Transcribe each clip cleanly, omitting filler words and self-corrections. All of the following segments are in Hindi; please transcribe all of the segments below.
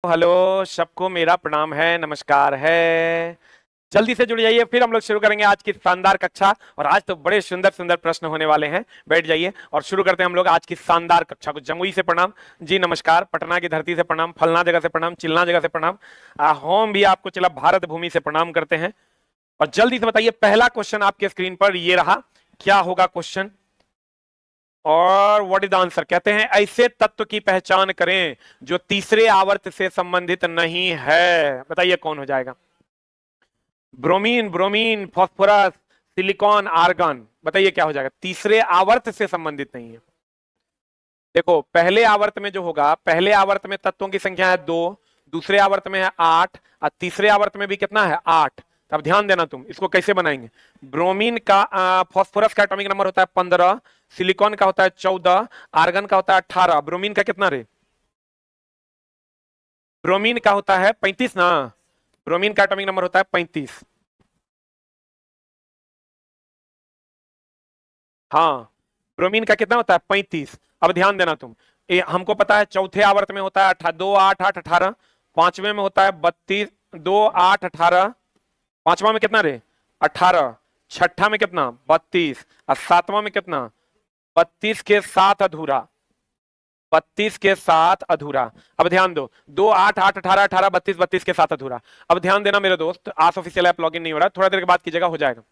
हेलो, सबको मेरा प्रणाम है, नमस्कार है। जल्दी से जुड़ जाइए, फिर हम लोग शुरू करेंगे आज की शानदार कक्षा। और आज तो बड़े सुंदर सुंदर प्रश्न होने वाले हैं। बैठ जाइए और शुरू करते हैं हम लोग आज की शानदार कक्षा को। जमुई से प्रणाम जी, नमस्कार। पटना की धरती से प्रणाम, फलना जगह से प्रणाम, चिलना जगह से प्रणाम। होम भी आपको चला, भारत भूमि से प्रणाम करते हैं। और जल्दी से बताइए, पहला क्वेश्चन आपके स्क्रीन पर ये रहा, क्या होगा क्वेश्चन? और व्हाट इज द आंसर? कहते हैं ऐसे तत्व की पहचान करें जो तीसरे आवर्त से संबंधित नहीं है। बताइए कौन हो जाएगा? Bromine, bromine, phosphorus, silicon, argon. बताइए क्या हो जाएगा? तीसरे आवर्त से संबंधित नहीं है। देखो, पहले आवर्त में जो होगा, पहले आवर्त में तत्वों की संख्या है 2, दूसरे आवर्त में है 8, और तीसरे आवर्त में भी कितना है? 8। अब ध्यान देना, तुम इसको कैसे बनाएंगे। ब्रोमीन का फास्फोरस का एटॉमिक नंबर होता है 15, सिलिकॉन का होता है 14, आर्गन का होता है 18। ब्रोमीन का कितना रे? ब्रोमीन का होता है 35 ना। ब्रोमीन का एटॉमिक नंबर होता है 35। हाँ, ब्रोमीन का कितना होता है? 35। अब ध्यान देना तुम, हमको पता है चौथे आवर्त में होता है 2, 8, 8, 18। पांचवें में होता है 32, 2, 8, 18। पांचवा में कितना रे? 18। छठा में कितना? 32। और सातवां में कितना? 32 के साथ अधूरा। 32 के साथ अधूरा। अब ध्यान दो, 2, 8, 8, 18, 18, 32, 32 के साथ अधूरा। अब ध्यान देना मेरे दोस्त, आज ऑफिशियल ऐप लॉगिन नहीं हो रहा, थोड़ा देर के बाद कीजिएगा, हो जाएगा।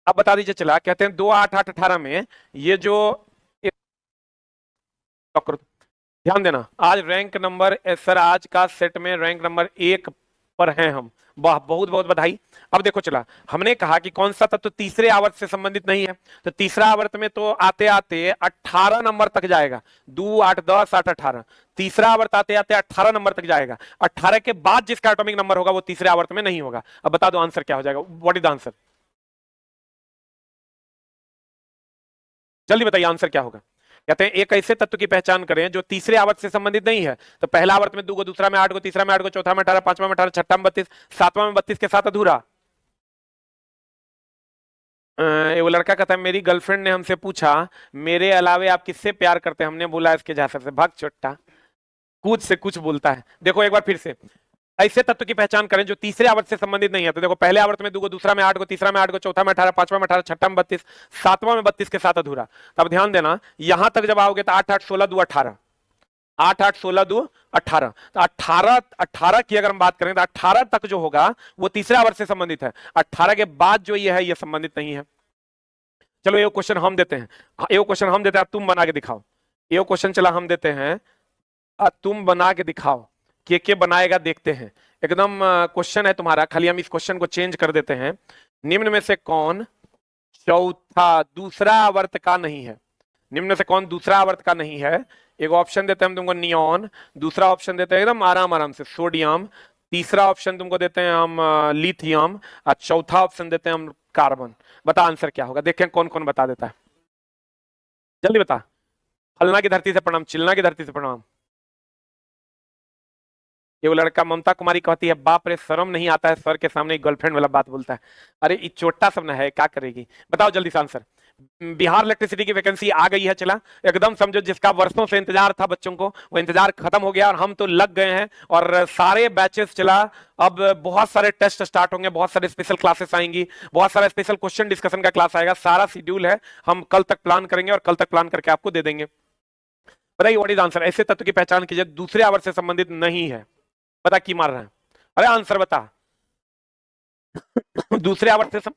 अब बता दीजिए, चला कहते हैं 2, 8, 8, 18 में ये जो ध्यान देना, आज रैंक नंबर सर, आज का सेट में रैंक नंबर 1 पर हैं हम। वाह, बहुत बहुत बधाई। अब देखो, चला हमने कहा कि कौन सा तत्व तीसरे आवर्त से संबंधित नहीं है। तो तीसरा आवर्त में तो आते आते 18 नंबर तक जाएगा। 2, 8, 10, 8, 18। तीसरा आवर्त आते आते 18 नंबर तक जाएगा। 18 के बाद जिसका एटॉमिक नंबर होगा वो तीसरे आवर्त में नहीं होगा। अब बता दो आंसर क्या हो जाएगा? What is the answer? जल्दी बताइए आंसर क्या होगा। कहते हैं एक ऐसे तत्व की पहचान करें जो तीसरे आवर्त से संबंधित नहीं है। तो पहला आवर्त में 2 को, दूसरा में 8 को, तीसरा में 8 को, चौथा में 18, पांचवा में 18, छठा में 32, सातवां में 32 के साथ अधूरा। वो लड़का कहता है मेरी गर्लफ्रेंड ने हमसे पूछा मेरे अलावे आप किससे प्यार करते हैं। हमने बोला इसके झांसर से। भाग चोट्टा, कूद से कुछ बोलता है। देखो एक बार फिर से, ऐसे तत्व की पहचान करें जो तीसरे आवर्त से संबंधित नहीं है। तो देखो, पहले आवर्त में 2 को, दूसरा में 8 को, तीसरा में 8 को, चौथा में 18, पांचवा में 18, छठा में 32, सातवां में 32 के साथ अधूरा। तब ध्यान देना, यहां तक जब आओगे तो 8, 8, 16, 2, 18। 8, 8, 16, 2, 18। तो 18, 18 की अगर हम बात करें तो 18 तक जो होगा वो तीसरे आवर्त से संबंधित है। 18 के बाद जो ये है ये संबंधित नहीं है। चलो ये क्वेश्चन हम देते हैं, ये क्वेश्चन हम देते हैं, तुम बना के दिखाओ। ये क्वेश्चन चला हम देते हैं, तुम बना के दिखाओ। के बनाएगा देखते हैं। एकदम क्वेश्चन है तुम्हारा, खाली हम इस क्वेश्चन को चेंज कर देते हैं। निम्न में से कौन चौथा दूसरा आवर्त का नहीं है? निम्न में से कौन दूसरा आवर्त का नहीं है? एक ऑप्शन देते हैं हम तुमको, नियॉन। दूसरा ऑप्शन देते हैं एकदम आराम आराम से, सोडियम। तीसरा ऑप्शन तुमको देते हैं हम लिथियम। और चौथा ऑप्शन देते हैं हम कार्बन। बता आंसर क्या होगा, देखें कौन कौन बता देता है। जल्दी बता। फलना की धरती से प्रणाम, चिलना की धरती से प्रणाम। ये वो लड़का, ममता कुमारी कहती है बाप रे शर्म नहीं आता है, सर के सामने गर्लफ्रेंड वाला बात बोलता है। अरे ये छोटा सब ना है, क्या करेगी? बताओ जल्दी से आंसर। बिहार इलेक्ट्रिसिटी की वैकेंसी आ गई है। चला एकदम समझो, जिसका वर्षों से इंतजार था बच्चों को, वो इंतजार खत्म हो गया और हम तो लग गए हैं। और सारे बैचेस चला, अब बहुत सारे टेस्ट स्टार्ट होंगे, बहुत सारे स्पेशल क्लासेस आएंगी, बहुत सारा स्पेशल क्वेश्चन डिस्कशन का क्लास आएगा। सारा शेड्यूल है, हम कल तक प्लान करेंगे और कल तक प्लान करके आपको दे देंगे। बताइए व्हाट इज आंसर। ऐसे तत्व की पहचान कीजिए दूसरे आवर्त से संबंधित नहीं है। बता की मार रहा है? अरे आंसर बता। दूसरे आवर्त से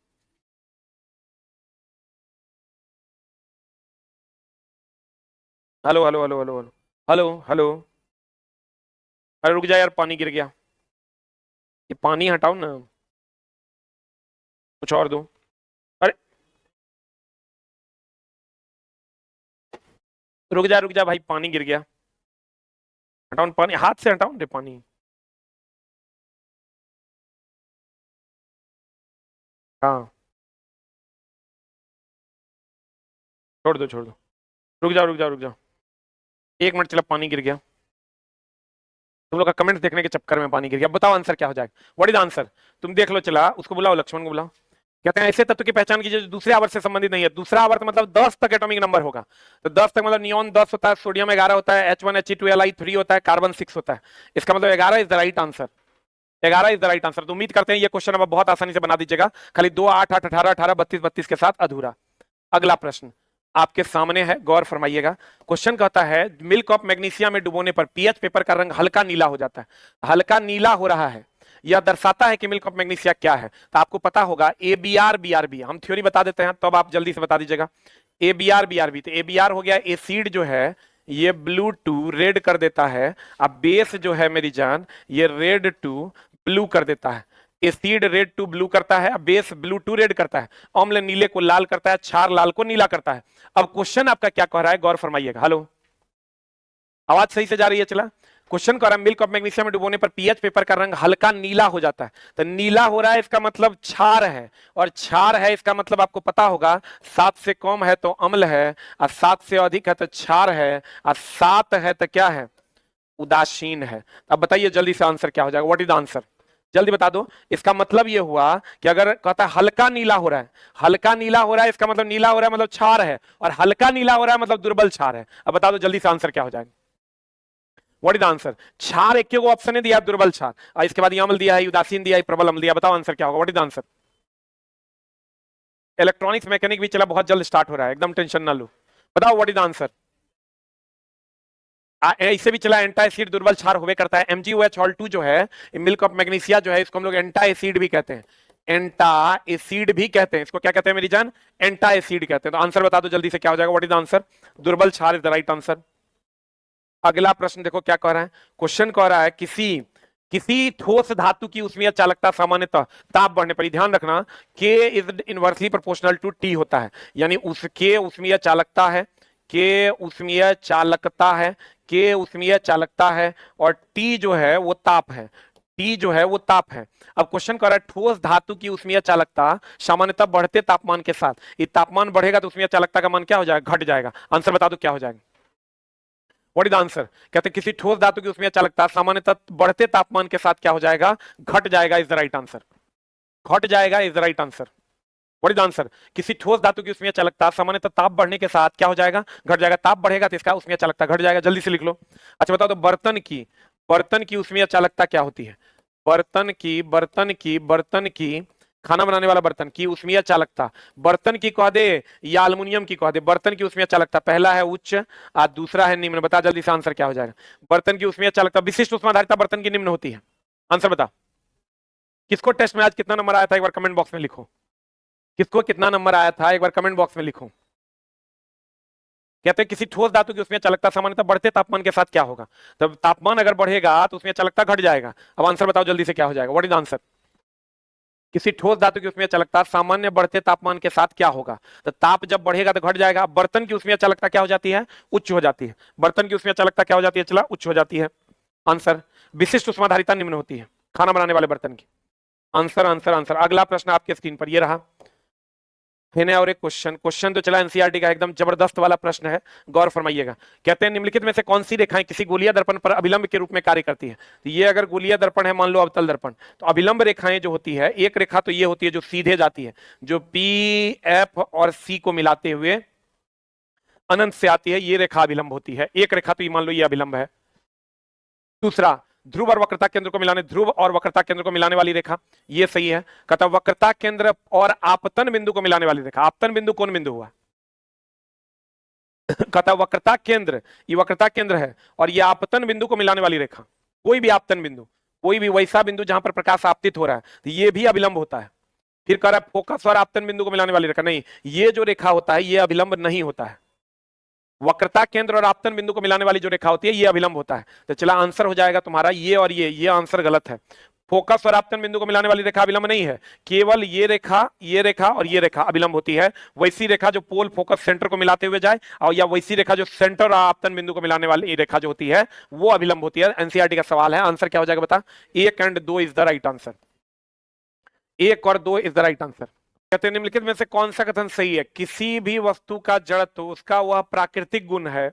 hello hello hello hello hello hello hello. अरे रुक जा यार, पानी गिर गया। ये पानी हटाओ ना, कुछ और दो। अरे रुक जा भाई, पानी गिर गया। हटाओ पानी, हाथ से हटाओ रे पानी। हाँ, छोड़ दो छोड़ दो। रुक जाओ 1 मिनट, चला पानी गिर गया। तुम लोग का कमेंट देखने के चक्कर में पानी गिर गया। बताओ आंसर क्या हो जाएगा? What is answer? तुम देख लो, चला उसको बुलाओ, लक्ष्मण को बुलाओ। कहते हैं ऐसे तत्व की पहचान कीजिए जो दूसरे आवर्त से संबंधित नहीं है। दूसरा आवर्त मतलब 10 तक एटॉमिक नंबर होगा, तो 10 तक मतलब नियोन 10 होता है, सोडियम 11 होता है, H1He2Li 3 होता है, कार्बन 6 होता है। इसका मतलब 11 is the right answer. 11 is the right answer. तो उम्मीद करते हैं ये क्वेश्चन अब बहुत आसानी से बना दीजिएगा, खाली 2 8 8 18 18 32 32 के साथ अधूरा। अगला प्रश्न आपके सामने है, गौर फरमाइएगा। क्वेश्चन कहता है मिल्क ऑफ मैग्नीशिया में डुबोने पर पीएच पेपर का रंग हल्का नीला हो जाता है। हल्का नीला हो रहा है, यह दर्शाता है कि मिल्क ऑफ मैग्नीशिया क्या है। तो आपको पता होगा ABr BRB, हम थ्योरी बता देते हैं तब आप जल्दी से बता दीजिएगा। ABr BRB, तो ABr हो गया एसिड जो है ये ब्लू टू रेड कर देता है, अब बेस जो है मेरी जान ये रेड टू ब्लू कर देता है। एसिड रेड टू ब्लू करता है, बेस ब्लू टू रेड करता है, अम्ल नीले को लाल करता है, क्षार लाल को नीला करता है। अब क्वेश्चन आपका क्या कह रहा है, गौर फरमाइएगा। हेलो, आवाज सही से जा रही है? चला, क्वेश्चन कह रहा है मिल्क ऑफ मैग्नीशिया में डुबोने पर पीएच पेपर का रंग हल्का नीला हो जाता है। तो नीला हो रहा है इसका मतलब क्षार है, और क्षार है इसका मतलब आपको पता होगा 7 से कम है तो अम्ल है, और 7 से अधिक है तो क्षार है, और 7 है तो क्या है, उदासीन है। अब बताइए जल्दी से आंसर क्या हो जाएगा, व्हाट इज द आंसर, जल्दी बता दो। इसका मतलब ये हुआ कि अगर कहता है हल्का नीला हो रहा है, हल्का नीला हो रहा है इसका मतलब नीला हो रहा है मतलब क्षार है, और हल्का नीला हो रहा है मतलब दुर्बल क्षार है। अब बता दो जल्दी से आंसर क्या हो जाएगा, व्हाट इज द आंसर। क्षार एक को ऑप्शन ने दिया दुर्बल क्षार, और इसके बाद अम्ल दिया है, उदासीन दिया है, प्रबल अम्ल दिया। बताओ आंसर क्या होगा, what is the answer. Electronics mechanic भी चला बहुत जल्द स्टार्ट हो रहा है, एकदम टेंशन ना लो। बताओ व्हाट इज द आंसर। इससे भी चला एंटा एसिड दुर्बल क्षार होवे करता है। MgOH2 जो है मिल्क ऑफ मैग्नीशिया जो है इसको हम लोग एंटा एसिड भी कहते हैं, एंटा एसिड भी कहते हैं। इसको क्या कहते हैं मेरी जान, एंटा एसिड कहते हैं। तो आंसर बता दो जल्दी से क्या हो जाएगा, व्हाट इज द आंसर। दुर्बल क्षार इज द राइट आंसर। अगला प्रश्न देखो क्या कह रहा है, क्वेश्चन कह रहा है किसी किसी ठोस धातु की ऊष्मीय चालकता सामान्यतः ताप बढ़ने पर, ध्यान रखना K is inversely proportional to T होता है, यानी उसके ऊष्मीय चालकता है, K ऊष्मीय चालकता है, K ऊष्मीय चालकता है, और T जो है वो ताप है, T जो है वो ताप है। अब क्वेश्चन कर रहा है ठोस धातु की ऊष्मीय चालकता सामान्यतः बढ़ते तापमान के साथ, ये तापमान बढ़ेगा तो ऊष्मीय चालकता का मान क्या हो जाएगा, घट जाएगा। आंसर बता दो क्या हो जाएगा, व्हाट इज आंसर। कहते हैं किसी ठोस धातु की ऊष्मीय चालकता सामान्यतः बढ़ते तापमान के साथ क्या हो जाएगा, घट जाएगा, इज द राइट आंसर। घट जाएगा is the right answer. What is answer. किसी ठोस धातु की ऊष्मीय चालकता सामान्यतः ताप बढ़ने के साथ क्या हो जाएगा, घट जाएगा। ताप बढ़ेगा तो इसका ऊष्मीय चालकता घट जाएगा, जल्दी से लिख लो। अच्छा बताओ तो बर्तन की ऊष्मीय चालकता क्या होती है। बर्तन की खाना बनाने वाला बर्तन की ऊष्मीय चालकता, बर्तन की कह दे या अल्युमिनियम की कह दे, बर्तन की ऊष्मीय चालकता पहला है उच्च और दूसरा है निम्न। बता जल्दी से आंसर क्या हो जाएगा। बर्तन की ऊष्मीय चालकता, विशिष्ट ऊष्माधारिता बर्तन की निम्न होती है। आंसर बता। किसको टेस्ट में आज कितना नंबर आया था एक बार कमेंट बॉक्स में लिखो, किसको कितना नंबर आया था एक बार कमेंट बॉक्स में लिखो। कहते हैं किसी ठोस धातु की उसमें चालकता सामान्यतः बढ़ते तापमान के साथ क्या होगा, तब तापमान अगर बढ़ेगा तो उसमें चालकता घट जाएगा। अब आंसर बताओ जल्दी से क्या हो जाएगा, व्हाट इज आंसर। किसी ठोस धातु की उसमें चालकता सामान्य बढ़ते तापमान के साथ क्या होगा, तो ताप जब बढ़ेगा तो घट जाएगा। बर्तन की उसमें चालकता क्या हो जाती है, उच्च हो जाती है। बर्तन की उसमें चालकता क्या हो जाती है, चला उच्च हो जाती है। आंसर विशिष्ट उष्माधारिता निम्न होती है खाना बनाने वाले बर्तन की। Answer answer answer. अगला प्रश्न आपके स्क्रीन पर ये रहा है, और एक क्वेश्चन तो चला एनसीईआरटी का एकदम जबरदस्त वाला प्रश्न है, गौर फरमाइएगा। कहते हैं निम्नलिखित में से कौन सी रेखाएं किसी गोलीय दर्पण पर अभिलंब के रूप में कार्य करती है। तो ये अगर गोलीय दर्पण है, मान लो अवतल दर्पण, तो अभिलंब रेखाएं जो होती है, एक रेखा तो ये होती है जो सीधे जाती है, जो पी एफ और सी को मिलाते हुए अनंत से आती है, ये रेखा अभिलंब होती है। एक रेखा तो ये मान लो ये अभिलंब है। दूसरा, ध्रुव और वक्रता केंद्र को मिलाने, ध्रुव और वक्रता केंद्र को मिलाने वाली रेखा, ये सही है। कहता वक्रता केंद्र और आपतन बिंदु को मिलाने वाली रेखा, आपतन बिंदु कौन बिंदु हुआ कहता वक्रता केंद्र, ये वक्रता केंद्र है, और ये आपतन बिंदु को मिलाने वाली रेखा, कोई भी आपतन बिंदु, कोई भी वैसा बिंदु जहां पर प्रकाश आपतित हो रहा है, तो ये भी अभिलंब होता है। फिर कह रहा है फोकस और आपतन बिंदु को मिलाने वाली रेखा, नहीं, ये जो रेखा होता है ये अभिलंब नहीं होता है। वक्रता केंद्र और आपतन बिंदु को मिलाने वाली जो रेखा होती है ये अभिलंब होता है। तो चला आंसर हो जाएगा तुम्हारा ये और ये आंसर गलत है। फोकस और आपतन बिंदु को मिलाने वाली रेखा अभिलंब नहीं है, केवल ये रेखा और ये रेखा अभिलंब होती है। वैसी रेखा जो पोल फोकस सेंटर को मिलाते हुए जाए, और या वैसी रेखा जो सेंटर और आपतन बिंदु को मिलाने वाली रेखा जो होती है वो अभिलंब होती है। एनसीईआरटी का सवाल है, आंसर क्या हो जाएगा बता। 1 और 2 इज द राइट आंसर। 1 और 2 इज द राइट आंसर। कहते हैं निम्नलिखित में से कौन सा कथन सही है। किसी भी वस्तु का जड़त्व उसका वह प्राकृतिक गुण है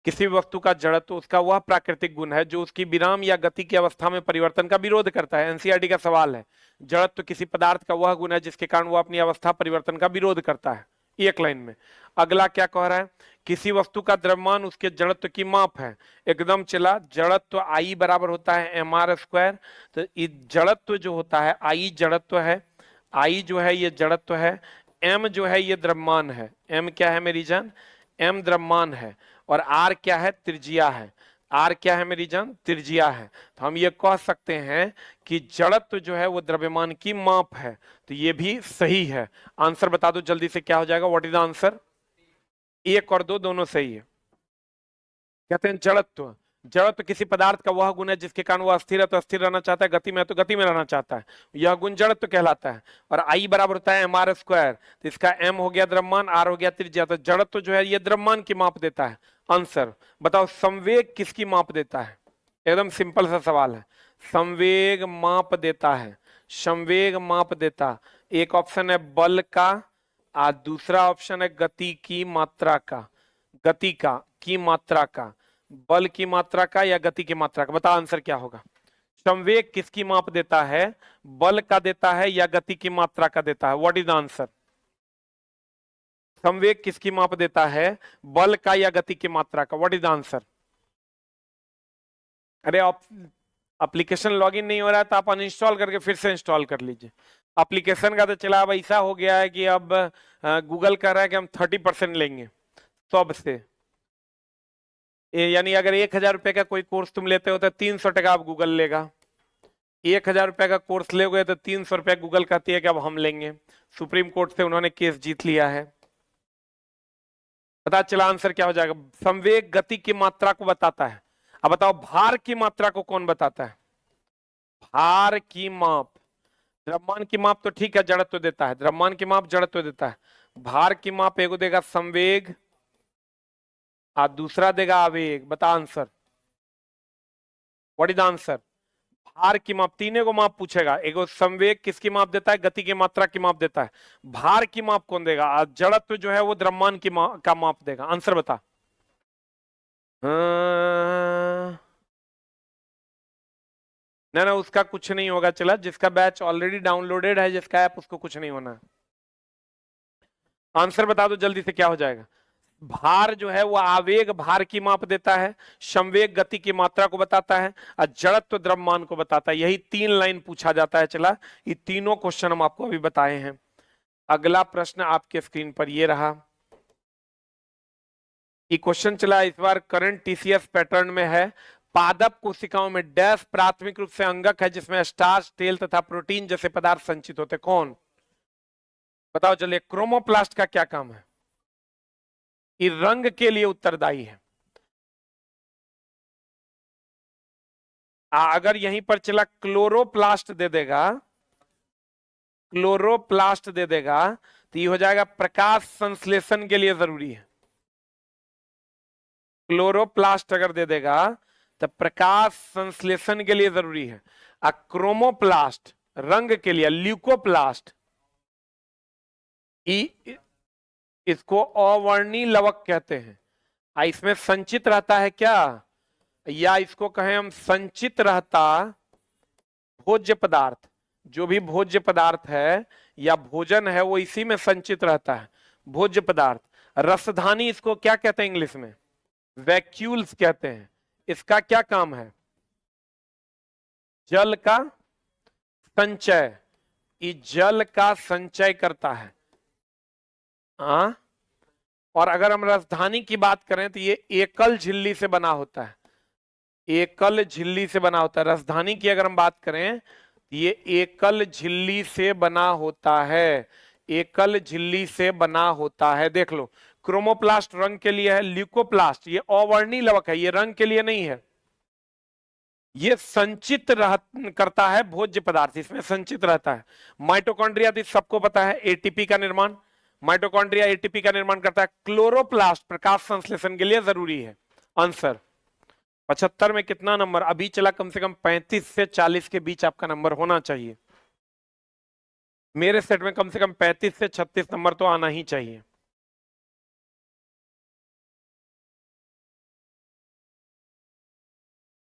किसी भी वस्तु का जड़त्व उसका वह प्राकृतिक गुण है जो उसकी विराम या गति की अवस्था में परिवर्तन का विरोध करता है। एनसीईआरटी का सवाल है, जड़त्व किसी पदार्थ का वह गुण है जिसके कारण वह अपनी अवस्था परिवर्तन का विरोध करता है, एक लाइन में। अगला क्या कह रहा है, किसी वस्तु का द्रव्यमान उसके जड़त्व की माप है। एकदम चला, जड़त्व आई बराबर होता है एम आर स्क्वायर। तो जड़त्व जो होता है, आई जड़त्व है, आई जो है ये जड़त्व है, एम जो है ये द्रव्यमान है। एम क्या है मेरी जान, एम द्रव्यमान है, और आर क्या है, त्रिज्या है। आर क्या है मेरी जान, त्रिज्या है। तो हम ये कह सकते हैं कि जड़त्व जो है वो द्रव्यमान की माप है। तो ये भी सही है। आंसर बता दो जल्दी से, क्या हो जाएगा, व्हाट इज द आंसर? एक और दो दोनों सही है। कहते हैं जड़त्व, जड़त्व किसी पदार्थ का वह गुण है जिसके कारण वह अस्थिर है तो अस्थिर रहना चाहता है, गति में है तो गति में रहना चाहता है, यह गुण जड़त्व कहलाता है। और आई बराबर होता है एम आर स्क्वायर। तो इसका एम हो गया द्रव्यमान, आर हो गया त्रिज्या। तो जड़त्व जो है ये द्रव्यमान की माप देता है। आंसर बताओ, संवेग किसकी माप देता है? एकदम सिंपल सा सवाल है। संवेग माप देता है, संवेग माप देता। एक ऑप्शन है बल का, और दूसरा ऑप्शन है गति की मात्रा का। गति का की मात्रा का, बल की मात्रा का या गति की मात्रा का, बताओ आंसर क्या होगा? संवेग किसकी माप देता है, बल का देता है या गति की मात्रा का देता है? What is the answer? संवेग किसकी माप देता है, बल का या गति की मात्रा का? What is the answer? अरे आप एप्लीकेशन लॉगिन नहीं हो रहा है तो आप अनइंस्टॉल करके फिर से इंस्टॉल कर लीजिए। एप्लीकेशन का तो चला, अब ऐसा हो गया है कि अब गूगल कह रहा है कि हम 30% लेंगे सबसे। यानी अगर 1,000 रुपए का कोई कोर्स तुम लेते हो तो 300 टका आप गूगल लेगा। 1,000 रुपए का कोर्स ले तो 300 रुपया गूगल कहती है कि अब हम लेंगे। सुप्रीम कोर्ट से उन्होंने केस जीत लिया है। पता चला आंसर क्या हो जाएगा? संवेग गति की मात्रा को बताता है। अब बताओ भार की मात्रा को कौन बताता है? भार की माप, द्रव्यमान की माप तो ठीक है, जड़त्व देता है, द्रव्यमान की माप जड़त्व देता है। भार की माप एगो देगा संवेग और दूसरा देगा आवेग। बता answer, what is the answer? भार की माप, तीनों को माप पूछेगा। एगो संवेग किसकी माप देता है, गति की मात्रा की माप देता है। भार की माप कौन देगा? जड़त्व जो है वो द्रव्यमान की का माप देगा। आंसर बता। ना ना, उसका कुछ नहीं होगा। चला, जिसका बैच ऑलरेडी डाउनलोडेड है, जिसका ऐप, उसको कुछ नहीं होना। आंसर बता दो जल्दी से, क्या हो जाएगा? भार जो है वो आवेग भार की माप देता है, संवेग गति की मात्रा को बताता है, और जड़त्व द्रव्यमान को बताता है। यही 3 लाइन पूछा जाता है। चला, ये तीनों क्वेश्चन हम आपको अभी बताए हैं। अगला प्रश्न आपके स्क्रीन पर ये रहा। ये क्वेश्चन चला इस बार करंट टीसीएस पैटर्न में है। पादप कोशिकाओं में डैश प्राथमिक रूप से अंगक है जिसमें स्टार्च, तेल तथा प्रोटीन जैसे पदार्थ संचित होते। कौन? बताओ चलिए। क्रोमोप्लास्ट का क्या काम है? ये रंग के लिए उत्तरदायी है। अगर यहीं पर चला क्लोरोप्लास्ट दे देगा, क्लोरोप्लास्ट दे देगा, तो ये हो जाएगा प्रकाश संश्लेषण के लिए जरूरी है। क्लोरोप्लास्ट अगर दे देगा तो प्रकाश संश्लेषण के लिए जरूरी है। क्रोमोप्लास्ट रंग के लिए, ल्यूकोप्लास्ट इसको अवर्णी लवक कहते हैं। इसमें संचित रहता है क्या, या इसको कहें हम संचित रहता भोज्य पदार्थ। जो भी भोज्य पदार्थ है या भोजन है वो इसी में संचित रहता है, भोज्य पदार्थ। रसधानी इसको क्या कहते हैं इंग्लिश में? वैक्यूल्स कहते हैं। इसका क्या काम है? जल का संचय, ये जल का संचय करता है। और अगर हम रसधानी की बात करें तो ये एकल झिल्ली से बना होता है, एकल झिल्ली से बना होता है। रसधानी की अगर हम बात करें तो ये एकल झिल्ली से बना होता है, एकल झिल्ली से बना होता है। देख लो, क्रोमोप्लास्ट रंग के लिए है, ल्यूकोप्लास्ट ये अवर्णी लवक है, ये रंग के लिए नहीं है। ये संचित करता है भोज्य पदार्थ, इसमें संचित रहता है। माइटोकॉन्ड्रिया तो सबको पता है, एटीपी का निर्माण, माइटोकॉन्ड्रिया एटीपी का निर्माण करता है। क्लोरोप्लास्ट प्रकाश संश्लेषण के लिए जरूरी है। आंसर 75 में कितना नंबर? अभी चला कम से कम 35 से 40 के बीच आपका नंबर होना चाहिए। मेरे सेट में कम से कम 35 से 36 नंबर तो आना ही चाहिए।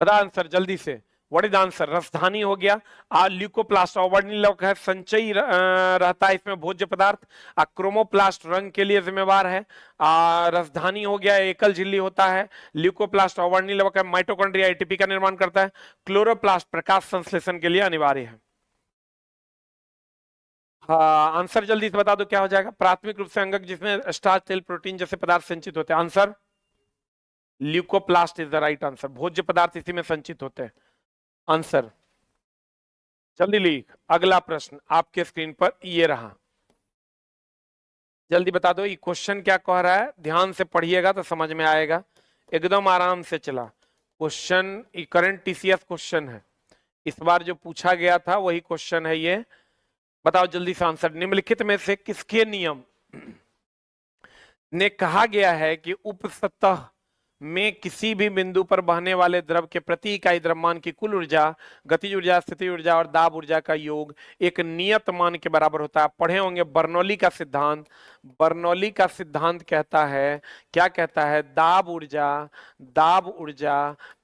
बता आंसर जल्दी से। What is answer? राजधानी हो गया। ल्यूकोप्लास्ट अवर्णीय लवक है, संचयी रहता है इसमें भोज्य पदार्थ। क्रोमोप्लास्ट रंग के लिए जिम्मेवार है। राजधानी हो गया, एकल झिल्ली होता है। ल्यूकोप्लास्ट अवर्णीय लवक है, माइटोकॉन्ड्रिया एटीपी का निर्माण करता है। क्लोरोप्लास्ट प्रकाश संश्लेषण के लिए अनिवार्य है। हाँ आंसर जल्दी से बता दो क्या हो जाएगा। प्राथमिक रूप से अंगक जिसमें स्टार्च तेल प्रोटीन जैसे पदार्थ संचित होते हैं। Answer leucoplast is the right answer. भोज्य पदार्थ इसी में संचित होते हैं। आंसर जल्दी लिख। अगला प्रश्न आपके स्क्रीन पर ये रहा, जल्दी बता दो ये क्वेश्चन क्या कह रहा है। ध्यान से पढ़िएगा तो समझ में आएगा, एकदम आराम से चला। क्वेश्चन करंट टीसीएस क्वेश्चन है, इस बार जो पूछा गया था वही क्वेश्चन है ये। बताओ जल्दी से आंसर। निम्नलिखित में से किसके नियम ने कहा गया है कि उपसतह में किसी भी बिंदु पर बहने वाले द्रव के प्रति इकाई द्रव्यमान की कुल ऊर्जा, गतिज ऊर्जा, स्थिति ऊर्जा और दाब ऊर्जा का योग एक नियत मान के बराबर होता है। आप पढ़े होंगे बर्नौली का सिद्धांत। बर्नौली का सिद्धांत कहता है, क्या कहता है? दाब ऊर्जा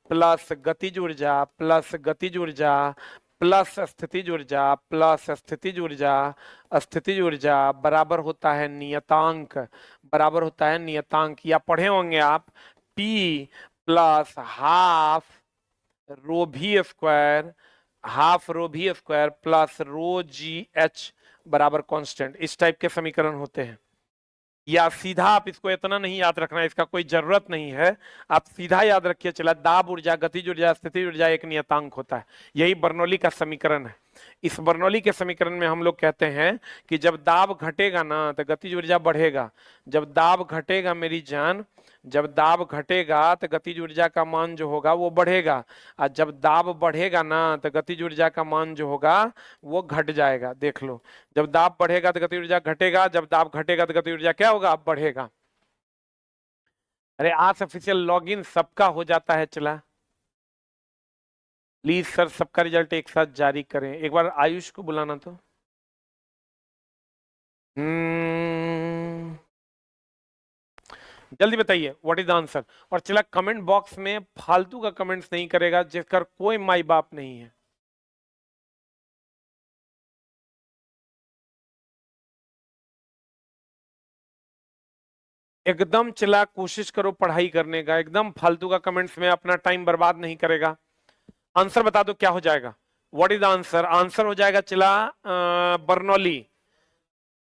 प्लस गतिज ऊर्जा प्लस गतिज ऊर्जा प्लस स्थितिज ऊर्जा प्लस स्थितिज ऊर्जा स्थितिज ऊर्जा बराबर होता है नियतांक, बराबर होता है नियतांक। या पढ़े होंगे आप P प्लस हाफ रो भी स्क्वायर, हाफ रो भी स्क्वायर प्लस रो जी एच बराबर कांस्टेंट। इस टाइप के समीकरण होते हैं। या सीधा आप इसको इतना नहीं याद रखना, इसका कोई जरूरत नहीं है, आप सीधा याद रखिए चला। दाब ऊर्जा, गतिज ऊर्जा, स्थिति ऊर्जा एक नियतांक होता है। यही बर्नौली का समीकरण है। इस बर्नौली के समीकरण में हम लोग कहते हैं कि जब दाब घटेगा ना तो गतिज ऊर्जा बढ़ेगा। जब दाब घटेगा मेरी जान, जब दाब घटेगा तो गतिज ऊर्जा का मान जो होगा वो बढ़ेगा, और जब दाब बढ़ेगा ना तो गतिज ऊर्जा का मान जो होगा वो घट जाएगा। देख लो, जब दाब बढ़ेगा तो गतिज ऊर्जा घटेगा, जब दाब घटेगा तो गतिज ऊर्जा क्या होगा? बढ़ेगा। अरे आज ऑफिशियल लॉगिन सबका हो जाता है चला। प्लीज सर सबका रिजल्ट एक साथ जारी करें। एक बार आयुष को बुलाना तो। जल्दी बताइए व्हाट इज द आंसर। और चला कमेंट बॉक्स में फालतू का कमेंट्स नहीं करेगा जिसका कोई माई बाप नहीं है। एकदम चला कोशिश करो पढ़ाई करने का, एकदम फालतू का कमेंट्स में अपना टाइम बर्बाद नहीं करेगा। आंसर बता दो क्या हो जाएगा। What is the answer? Answer हो जाएगा चला बर्नौली,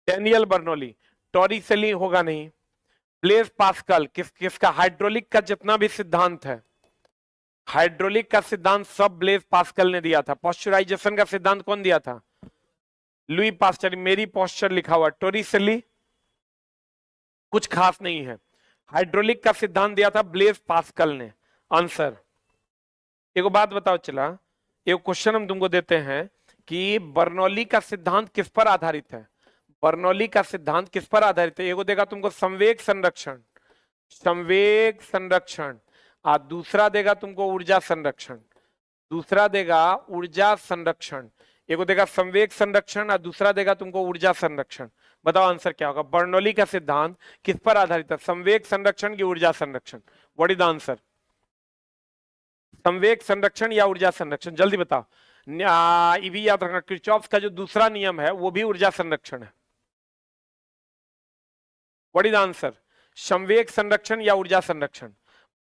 डैनियल बर्नौली। टॉरिसेली होगा नहीं। ब्लेज पास्कल, किसका? हाइड्रोलिक का जितना भी सिद्धांत है, हाइड्रोलिक का सिद्धांत सब ब्लेज पास्कल ने दिया था। पॉस्चराइजेशन का सिद्धांत कौन दिया था? Louis Pasteur. मेरी पॉस्चर लिखा हुआ। टोरिसेली कुछ खास नहीं है। हाइड्रोलिक का सिद्धांत दिया था ब्लेज पास्कल ने। आंसर। एक बात बताओ चला, एक क्वेश्चन हम तुमको देते हैं कि बर्नौली का सिद्धांत किस पर आधारित है? बर्नौली का सिद्धांत किस पर आधारित है? एगो देगा तुमको संवेग संरक्षण, संवेग संरक्षण, और दूसरा देगा तुमको ऊर्जा संरक्षण, दूसरा देगा ऊर्जा संरक्षण। एगो देगा संवेग संरक्षण और दूसरा देगा तुमको ऊर्जा संरक्षण। बताओ आंसर क्या होगा। बर्नौली का सिद्धांत किस पर आधारित है? संवेग संरक्षण की ऊर्जा संरक्षण? What is the answer? संवेग संरक्षण या ऊर्जा संरक्षण? जल्दी बताओ। ये भी याद रखना, किरचॉफ का जो दूसरा नियम है वो भी ऊर्जा संरक्षण है। What is answer? संवेग संरक्षण या ऊर्जा संरक्षण?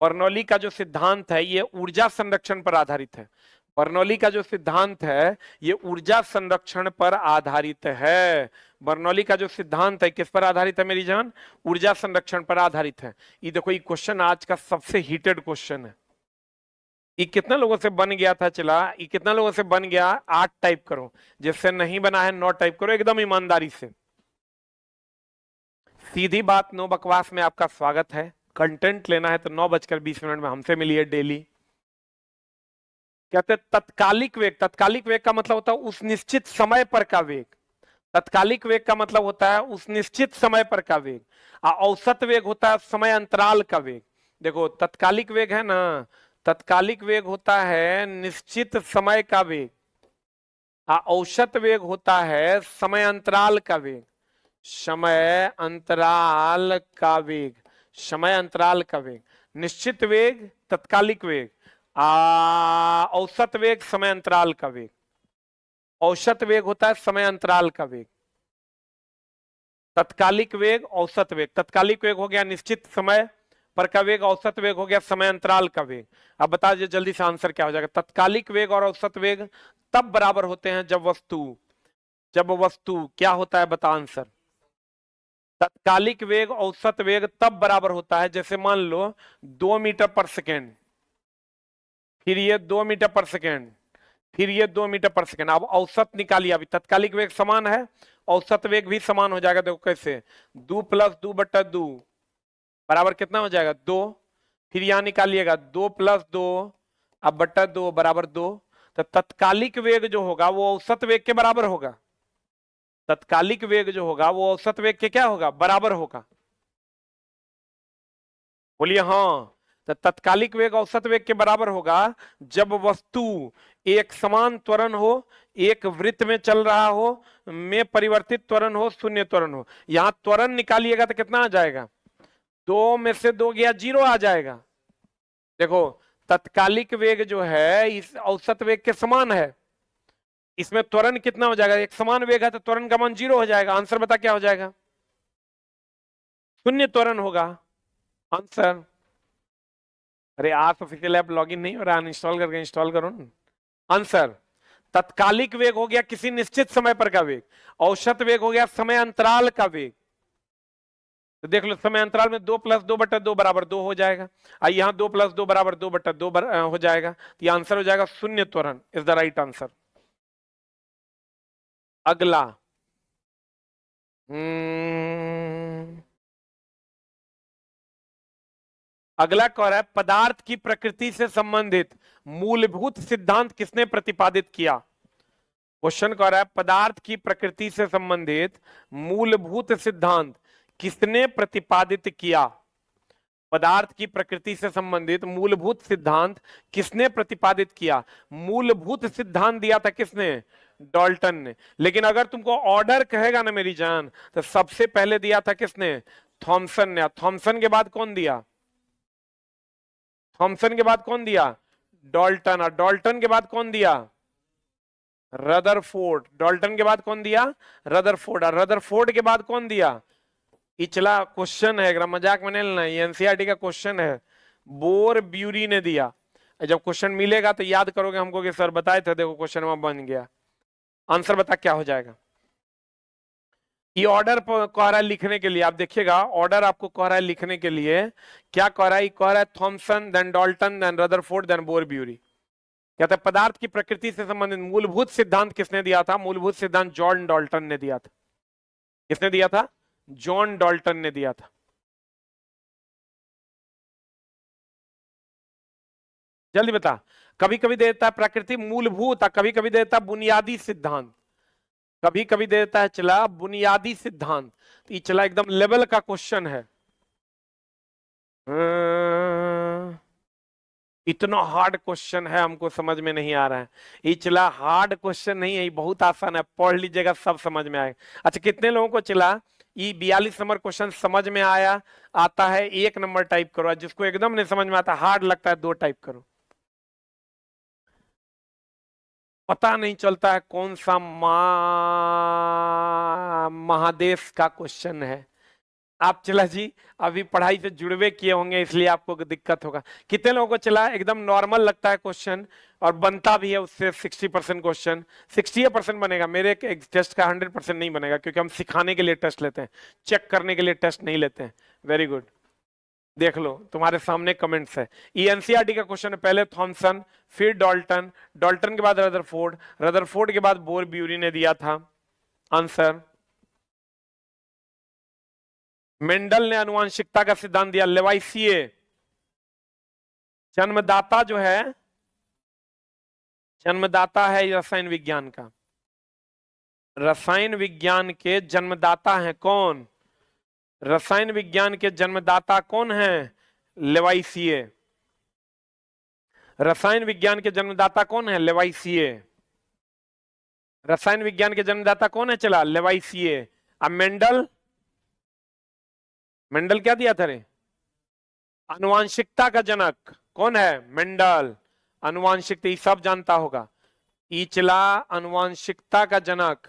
बर्नौली का जो सिद्धांत है ये ऊर्जा संरक्षण पर आधारित है। बर्नौली का जो सिद्धांत है ये ऊर्जा संरक्षण पर आधारित है। बर्नौली का जो सिद्धांत है किस पर आधारित है मेरी जान? ऊर्जा संरक्षण पर आधारित है। ये देखो ये क्वेश्चन आज का सबसे हीटेड क्वेश्चन है। ये कितना लोगों से बन गया था चला, ये कितना लोगों से बन गया? 8 टाइप करो, जिससे नहीं बना है 9 टाइप करो, एकदम ईमानदारी से। सीधी बात नो बकवास में आपका स्वागत है। कंटेंट लेना है तो 9:20 में हमसे मिलिए डेली। कहते हैं तत्कालिक वेग। तत्कालिक वेग का मतलब होता है उस निश्चित समय पर का वेग। तत्कालिक वेग का मतलब होता है उस निश्चित समय पर का वेग। औसत वेग होता है समय अंतराल का वेग। देखो तत्कालिक वेग है ना, तत्कालिक वेग होता है निश्चित समय का वेग, औसत वेग होता है समय अंतराल का वेग। समय अंतराल का वेग, समय अंतराल का वेग। निश्चित वेग तत्कालिक वेग, औसत वेग समय अंतराल का वेग। औसत वेग होता है समय अंतराल का वेग। तत्कालिक वेग, औसत वेग। तत्कालिक वेग हो गया निश्चित समय पर का वेग, औसत वेग हो गया समय अंतराल का वेग। अब बता दीजिए जल्दी से आंसर क्या हो जाएगा। तत्कालिक वेग और औसत वेग तब बराबर होते हैं जब वस्तु क्या होता है, बता आंसर। तत्कालिक वेग औसत वेग तब बराबर होता है, जैसे मान लो 2 मीटर पर सेकेंड, फिर ये 2 मीटर पर सेकेंड, फिर ये 2 मीटर पर सेकेंड। अब औसत निकालिए। अभी तत्कालिक वेग समान है, औसत वेग भी समान हो जाएगा। देखो कैसे, 2 + 2/2 बराबर कितना हो जाएगा, 2। फिर यहां निकालिएगा 2 + 2 अब बट्टा 2 बराबर 2। तो तत्कालिक वेग जो होगा वो औसत वेग के बराबर होगा। तत्कालिक वेग जो होगा वो औसत वेग के क्या होगा, बराबर होगा। बोलिए हाँ। तो तत्कालिक वेग औसत वेग के बराबर होगा जब वस्तु एक समान त्वरण हो, एक वृत्त में चल रहा हो, में परिवर्तित त्वरण हो, शून्य त्वरण हो। यहां त्वरण निकालिएगा तो कितना आ जाएगा, 2 में से 2 गया, 0 आ जाएगा। देखो तत्कालिक वेग जो है इस औसत वेग के समान है, इसमें त्वरण कितना हो जाएगा, एक समान वेग है तो त्वरण का मान 0 हो जाएगा। आंसर बता क्या हो जाएगा, शून्य त्वरण होगा आंसर। अरे आप ऑफिशियल ऐप लॉगिन नहीं हो रहा, अनइंस्टॉल करके इंस्टॉल करो ना। आंसर, तत्कालिक वेग हो गया किसी निश्चित समय पर का वेग, औसत वेग हो गया समय अंतराल का वेग। तो देख लो समय अंतराल में 2 + 2/2 बराबर 2 हो जाएगा। यहाँ 2 + 2 बराबर 2/2 हो जाएगा। तो ये आंसर हो जाएगा शून्य त्वरण इज द राइट आंसर। अगला अगला कह रहा है पदार्थ की प्रकृति से संबंधित मूलभूत सिद्धांत किसने प्रतिपादित किया। क्वेश्चन कह रहा है पदार्थ की प्रकृति से संबंधित मूलभूत सिद्धांत किसने प्रतिपादित किया। पदार्थ की प्रकृति से संबंधित मूलभूत सिद्धांत किसने प्रतिपादित किया। मूलभूत सिद्धांत दिया था किसने, डाल्टन ने। लेकिन अगर तुमको ऑर्डर कहेगा ना मेरी जान, तो सबसे पहले दिया था किसने, थॉमसन ने। थॉमसन के बाद कौन दिया, थॉमसन के बाद कौन दिया, डाल्टन। और डाल्टन के बाद कौन दिया, रदरफोर्ड। डाल्टन के बाद कौन दिया, रदरफोर्ड। और रदरफोर्ड के बाद कौन दिया, पिछला क्वेश्चन है, अगर मजाक में नहीं लेना, ये एनसीईआरटी का क्वेश्चन है, बोर ब्यूरी ने दिया। जब क्वेश्चन मिलेगा तो याद करोगे हमको कि सर बताए थे, देखो क्वेश्चन वहां बन गया। आंसर बता क्या हो जाएगा। ये ऑर्डर कह रहा है लिखने के लिए, आप देखिएगा ऑर्डर आपको कह रहा है लिखने के लिए, क्या कह रहा है, कह रहा है Thomson then Dalton then Rutherford then Bohr Bury. कहते हैं पदार्थ की प्रकृति से संबंधित मूलभूत सिद्धांत किसने दिया था, मूलभूत सिद्धांत जॉन डाल्टन ने दिया था। किसने दिया था, जॉन डाल्टन ने दिया था। जल्दी बता। कभी कभी देता है प्रकृति मूलभूत, कभी कभी देता है बुनियादी सिद्धांत, कभी कभी देता है चला बुनियादी सिद्धांत। तो ये चला एकदम लेवल का क्वेश्चन है। इतना हार्ड क्वेश्चन है, हमको समझ में नहीं आ रहा है। ये चला हार्ड क्वेश्चन नहीं है, ये बहुत आसान है, पढ़ लीजिएगा सब समझ में आएगा। अच्छा कितने लोगों को चला ये 42 नंबर क्वेश्चन समझ में आया, आता है 1 नंबर टाइप करो, जिसको एकदम नहीं समझ में आता हार्ड लगता है 2 टाइप करो। पता नहीं चलता है कौन सा महादेश का क्वेश्चन है। आप चला जी अभी पढ़ाई से जुड़वे किए होंगे इसलिए आपको दिक्कत होगा। कितने लोगों को चला एकदम नॉर्मल लगता है क्वेश्चन, और बनता भी है उससे 60% क्वेश्चन, 60% बनेगा। मेरे टेस्ट का 100% नहीं बनेगा, क्योंकि हम सिखाने के लिए टेस्ट लेते हैं, चेक करने के लिए टेस्ट नहीं लेते हैं। वेरी गुड, देख लो तुम्हारे सामने कमेंट्स है। ये एनसीईआरटी का क्वेश्चन है, पहले थॉमसन फिर डाल्टन, डाल्टन के बाद रदरफोर्ड, रदरफोर्ड के बाद बोर ब्यूरी ने दिया था। आंसर, मेंडल ने आनुवंशिकता का सिद्धांत दिया, लेवाइसिए जन्मदाता जो है, जन्मदाता है रसायन विज्ञान का, रसायन विज्ञान के जन्मदाता हैं कौन, रसायन विज्ञान के जन्मदाता कौन है, लेवाइसिए। रसायन विज्ञान के जन्मदाता कौन है, लेवाइसिए। रसायन विज्ञान के जन्मदाता कौन है, चला लेवाइसिए। अब मेंडल, मेंडल क्या दिया था रे, आनुवांशिकता का जनक कौन है, मेंडल। अनुवांशिकता ये सब जानता होगा। इचला अनुवांशिकता का जनक,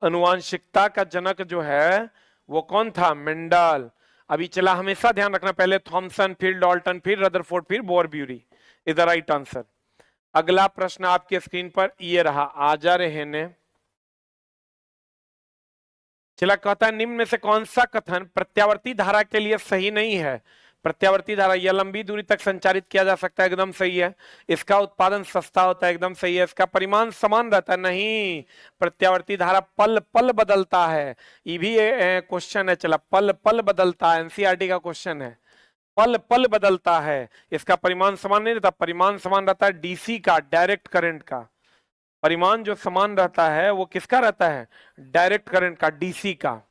अनुवांशिकता का जनक जो है वो कौन था? मेंडल। अब इचला हमेशा ध्यान रखना, पहले थॉमसन, फिर डाल्टन, फिर रदरफोर्ड, फिर बोरब्यूरी इज द राइट आंसर। अगला प्रश्न आपके स्क्रीन पर ये रहा, आ जा रहे ने। चला कहता है निम्न में से कौन सा कथन प्रत्यावर्ती धारा के लिए सही नहीं है? प्रत्यावर्ती धारा, यह लंबी दूरी तक संचारित किया जा सकता है, एकदम सही है। इसका उत्पादन सस्ता होता है, एकदम सही है। इसका परिमाण समान रहता है, नहीं। प्रत्यावर्ती धारा पल पल बदलता है, ये भी क्वेश्चन है। चला, पल पल बदलता है, एनसीईआरटी का क्वेश्चन है। पल पल बदलता है, इसका परिमाण समान नहीं रहता। परिमाण समान रहता है डीसी का, डायरेक्ट करंट का। परिमाण जो समान रहता है वो किसका रहता है? डायरेक्ट करंट का, डीसी का।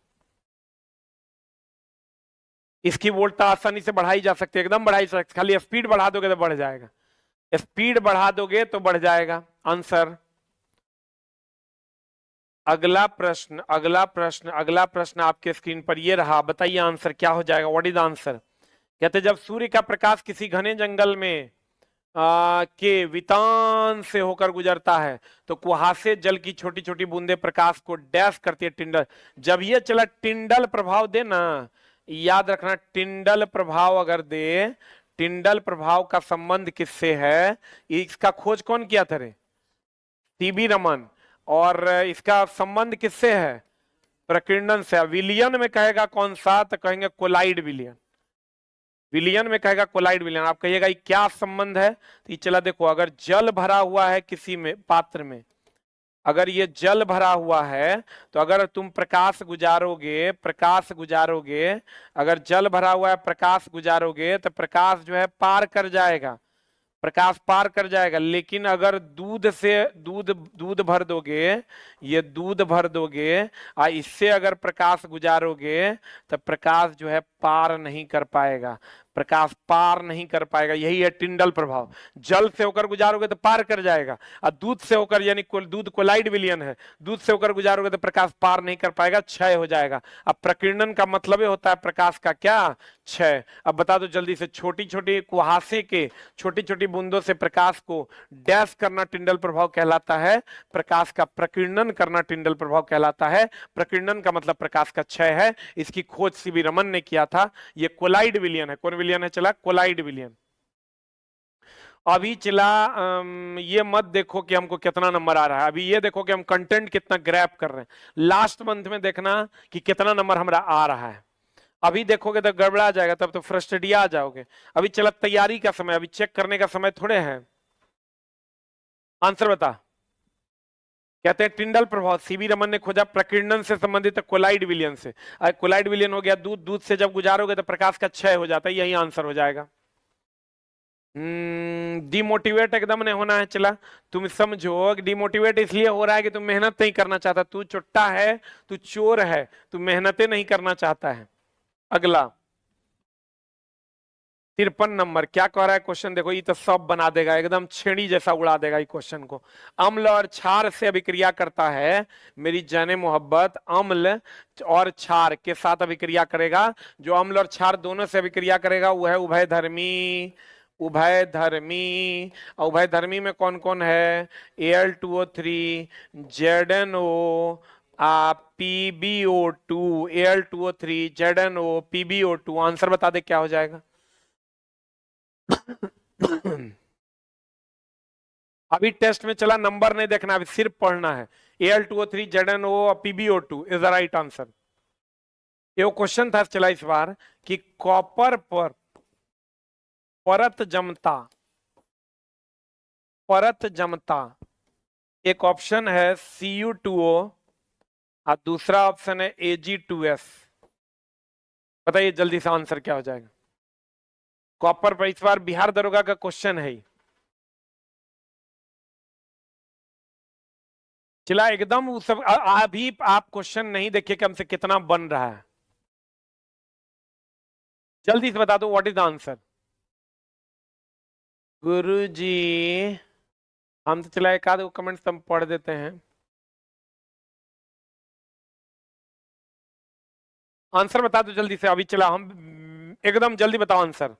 इसकी वोल्टता आसानी से बढ़ाई जा सकती है, एकदम बढ़ाई जा सकती है, खाली स्पीड बढ़ा दोगे तो बढ़ जाएगा। स्पीड बढ़ा दोगे तो बढ़ जाएगा। आंसर। अगला प्रश्न, अगला प्रश्न, अगला प्रश्न आपके स्क्रीन पर ये रहा, बताइए आंसर क्या हो जाएगा? What is the answer? कहते जब सूर्य का प्रकाश किसी घने जंगल में के वितान से होकर गुजरता है तो कुहासे जल की छोटी छोटी बूंदे प्रकाश को डैश करती है, टिंडल। जब ये चला टिंडल प्रभाव दे ना, याद रखना, टिंडल प्रभाव अगर दे, टिंडल प्रभाव का संबंध किससे है? इसका खोज कौन किया था रे? सीबी रमन। और इसका संबंध किससे है? प्रकीर्णन से। विलियन में कहेगा कौन सा? तो कहेंगे कोलाइड विलियन। विलियन में कहेगा कोलाइड विलियन। आप कहिएगा ये क्या संबंध है? तो चला देखो, अगर जल भरा हुआ है किसी में पात्र में, अगर ये जल भरा हुआ है तो अगर तुम प्रकाश गुजारोगे, प्रकाश गुजारोगे, अगर जल भरा हुआ है प्रकाश गुजारोगे तो प्रकाश जो है पार कर जाएगा, प्रकाश पार कर जाएगा। लेकिन अगर दूध से दूध दूध भर दोगे, ये दूध भर दोगे और इससे अगर प्रकाश गुजारोगे तो प्रकाश जो है पार नहीं कर पाएगा, प्रकाश पार नहीं कर पाएगा। यही है टिंडल प्रभाव। जल से होकर गुजारोगे तो पार कर जाएगा, और दूध से होकर, यानी दूध कोलाइड विलियन है, दूध से होकर गुजारोगे तो प्रकाश पार नहीं कर पाएगा, क्षय हो जाएगा। अब प्रकीर्णन का मतलब होता है प्रकाश का क्या? क्षय। अब बता दो जल्दी से, छोटी छोटी कुहासे के छोटी छोटी बूंदों से प्रकाश को डैश करना टिंडल प्रभाव कहलाता है, प्रकाश का प्रकीर्णन करना टिंडल प्रभाव कहलाता है। प्रकीर्णन का मतलब प्रकाश का क्षय है। इसकी खोज सीवी रमन ने किया था। ये कोलाइड विलियन है। कौन विलियन है? चला, कोलाइड विलियन। अभी चला, ये मत देखो कि हमको कितना नंबर आ रहा है, अभी ये देखो कि हम कंटेंट कितना ग्रैब कर रहे हैं। लास्ट मंथ में देखना कि कितना नंबर हमारा आ रहा है। अभी देखोगे तो गड़बड़ा जाएगा, तब तो फ्रस्ट्रेटिया आ जाओगे। अभी चला तैयारी का समय, अभी चेक करने का समय थोड़े है। आंसर बता। कहते हैं टिंडल प्रभाव, सीवी रमन ने खोजा प्रकीर्णन से संबंधित कोलाइड विलियन से। कोलाइड विलियन हो गया दूध, दूध से जब गुजारोगे तो प्रकाश का क्षय हो जाता है, यही आंसर हो जाएगा। डिमोटिवेट एकदम नहीं होना है। चला, तुम समझो डिमोटिवेट इसलिए हो रहा है कि तुम मेहनत नहीं करना चाहता। तू चुट्टा है, तू चोर है, तू मेहनतें नहीं करना चाहता है। अगला 53 नंबर क्या कह रहा है क्वेश्चन? देखो ये तो सब बना देगा, एकदम छेड़ी जैसा उड़ा देगा ये क्वेश्चन को। अम्ल और क्षार से अभिक्रिया करता है, मेरी जाने मोहब्बत, अम्ल और क्षार के साथ अभिक्रिया करेगा। जो अम्ल और क्षार दोनों से अभिक्रिया करेगा वो है उभयधर्मी। उभयधर्मी, उभयधर्मी में कौन कौन है? Al2O3, ZnO, PbO2, Al2O3, ZnO, PbO2। Answer बता दे क्या हो जाएगा? अभी टेस्ट में चला, नंबर नहीं देखना, अभी सिर्फ पढ़ना है। Al2O3, ZnO और PbO2 is the right answer. ये क्वेश्चन था चला इस बार कि कॉपर पर परत जमता, परत जमता। एक ऑप्शन है Cu2O और दूसरा ऑप्शन है Ag2S। बताइए जल्दी से आंसर क्या हो जाएगा? कॉपर पर इस बार बिहार दरोगा का क्वेश्चन है। चला एकदम उस सब, अभी आप क्वेश्चन नहीं देखिए कि हमसे कितना बन रहा है। जल्दी से बता दो व्हाट इज द आंसर। गुरुजी, हम तो चला एक आध कमेंट्स हम पढ़ देते हैं। आंसर बता दो जल्दी से, अभी चला हम एकदम जल्दी बताओ आंसर।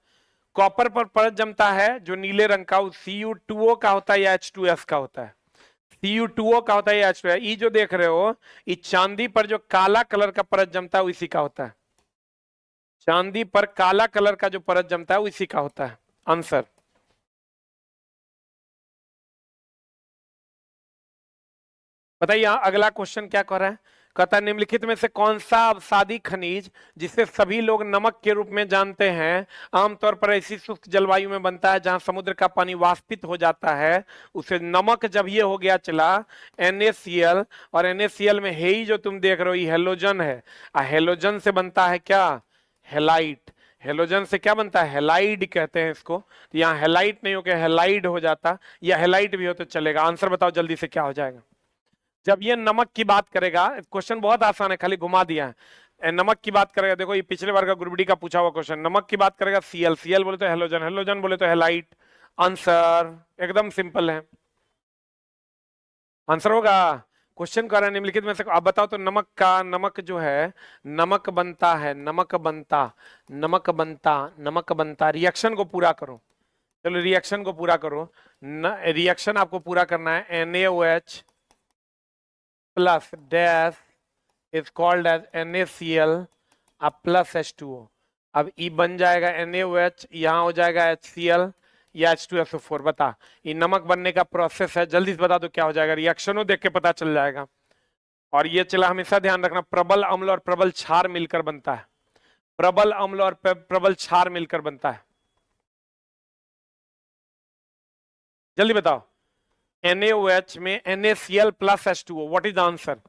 कॉपर पर परत जमता है जो नीले रंग का, वो Cu2O का होता है या H2S का होता है? Cu2O का होता है या H2S? ये जो देख रहे हो, ये चांदी पर जो काला कलर का परत जमता है वो इसी का होता है। चांदी पर काला कलर का जो परत जमता है वो इसी का होता है। आंसर बताइए। अगला क्वेश्चन क्या कह रहा है? कहता है निम्नलिखित में से कौन सा अवसादी खनिज, जिसे सभी लोग नमक के रूप में जानते हैं, आमतौर पर ऐसी शुष्क जलवायु में बनता है जहां समुद्र का पानी वाष्पित हो जाता है, उसे नमक जब ये हो गया चला NaCl, और NaCl में है ही जो तुम देख रहे हो ये हेलोजन है। हेलोजन से बनता है क्या? हेलाइट। हेलोजन से क्या बनता है? हेलाइड कहते हैं इसको। तो यहाँ हेलाइट नहीं हो के हेलाइड हो जाता, या हेलाइट भी हो तो चलेगा। आंसर बताओ जल्दी से क्या हो जाएगा? जब ये नमक की बात करेगा, क्वेश्चन बहुत आसान है, खाली घुमा दिया है। नमक की बात करेगा, देखो ये पिछले बार का ग्रुप डी का पूछा हुआ क्वेश्चन। नमक की बात करेगा Cl, Cl बोले तो हेलोजन, हेलोजन बोले तो हेलाइट। आंसर एकदम सिंपल है। आंसर होगा। क्वेश्चन कर रहे हैं निम्नलिखित में से, आप बताओ तो नमक जो है, नमक बनता है, नमक बनता, रिएक्शन को पूरा करो। चलो रिएक्शन को पूरा करो। रिएक्शन आपको पूरा करना है। NaOH plus dash is called as NaCl अब प्लस H2O। अब E बन जाएगा NaOH, यहाँ हो जाएगा HCl या H2SO4। बता, ये नमक बनने का प्रोसेस है, जल्दी से बता दो क्या हो जाएगा? रिएक्शनों देख के पता चल जाएगा। और ये चला हमेशा ध्यान रखना, प्रबल अम्ल और प्रबल क्षार मिलकर बनता है। प्रबल अम्ल और प्रबल क्षार मिलकर बनता है। जल्दी बताओ। NaOH में NaCl plus H2O, what is the answer?